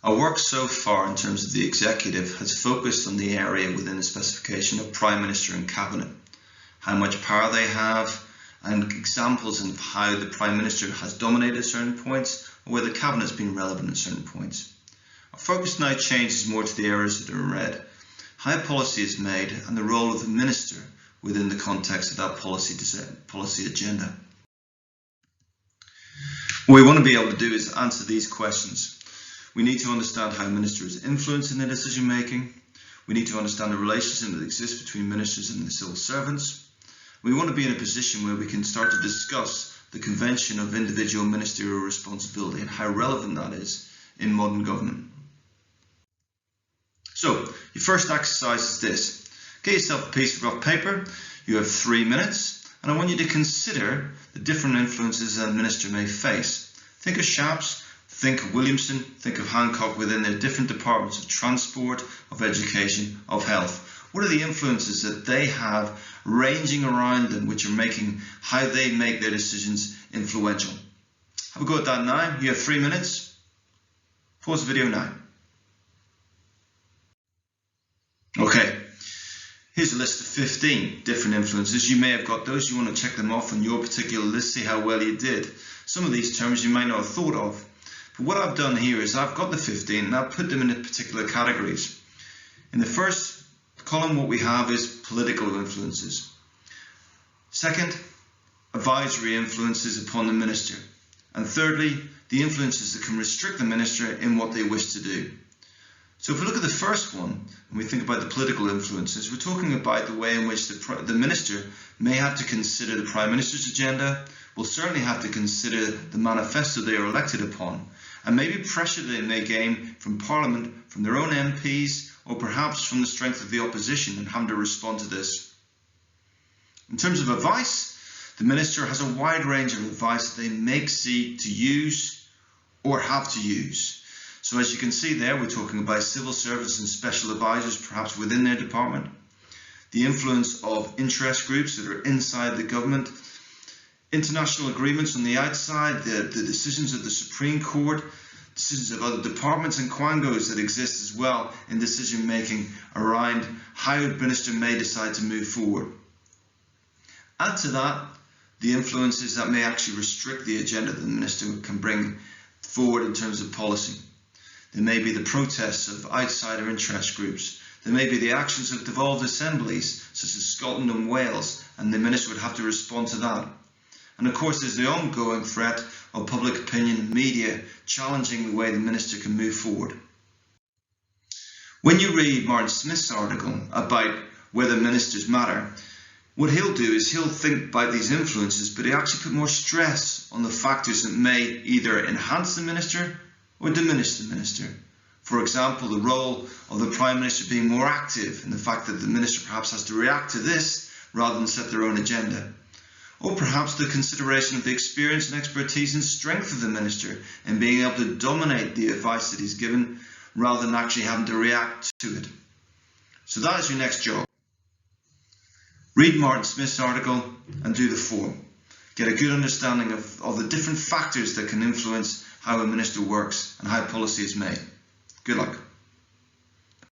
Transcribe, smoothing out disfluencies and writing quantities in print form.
Our work so far in terms of the executive has focused on the area within the specification of Prime Minister and Cabinet, how much power they have, and examples of how the Prime Minister has dominated certain points or where the Cabinet has been relevant at certain points. Our focus now changes more to the areas that are in red, how policy is made and the role of the Minister within the context of that policy agenda. What we want to be able to do is answer these questions. We need to understand how a minister is influencing their decision making. We need to understand the relationship that exists between ministers and the civil servants. We want to be in a position where we can start to discuss the convention of individual ministerial responsibility and how relevant that is in modern government. So, your first exercise is this. Get yourself a piece of rough paper. You have 3 minutes, and I want you to consider the different influences that a minister may face. Think of Shapps, think of Williamson, think of Hancock within their different departments of transport, of education, of health. What are the influences that they have ranging around them which are making how they make their decisions influential? Have a go at that now. You have 3 minutes. Pause the video now. Okay, here's a list of 15 different influences. You may have got those. You want to check them off on your particular list, see how well you did. Some of these terms you might not have thought of. But what I've done here is I've got the 15 and I've put them in particular categories. In the first column, what we have is political influences. Second, advisory influences upon the minister. And thirdly, the influences that can restrict the minister in what they wish to do. So if we look at the first one, and we think about the political influences, we're talking about the way in which the minister may have to consider the Prime Minister's agenda, will certainly have to consider the manifesto they are elected upon, and maybe pressure they may gain from Parliament, from their own MPs, or perhaps from the strength of the opposition and having to respond to this. In terms of advice, the minister has a wide range of advice that they may seek to use or have to use. So as you can see there, we're talking about civil servants and special advisors, perhaps within their department, the influence of interest groups that are inside the government, international agreements on the outside, the decisions of the Supreme Court, decisions of other departments and quangos that exist as well in decision making around how a minister may decide to move forward. Add to that the influences that may actually restrict the agenda that the minister can bring forward in terms of policy. There may be the protests of outsider interest groups. There may be the actions of devolved assemblies, such as Scotland and Wales, and the minister would have to respond to that. And of course, there's the ongoing threat of public opinion and media challenging the way the minister can move forward. When you read Martin Smith's article about whether ministers matter, what he'll do is he'll think about these influences, but he actually put more stress on the factors that may either enhance the minister or diminish the minister. For example, the role of the Prime Minister being more active and the fact that the minister perhaps has to react to this rather than set their own agenda. Or perhaps the consideration of the experience and expertise and strength of the minister in being able to dominate the advice that he's given rather than actually having to react to it. So that is your next job. Read Martin Smith's article and do the form. Get a good understanding of the different factors that can influence how a minister works and how policy is made. Good luck.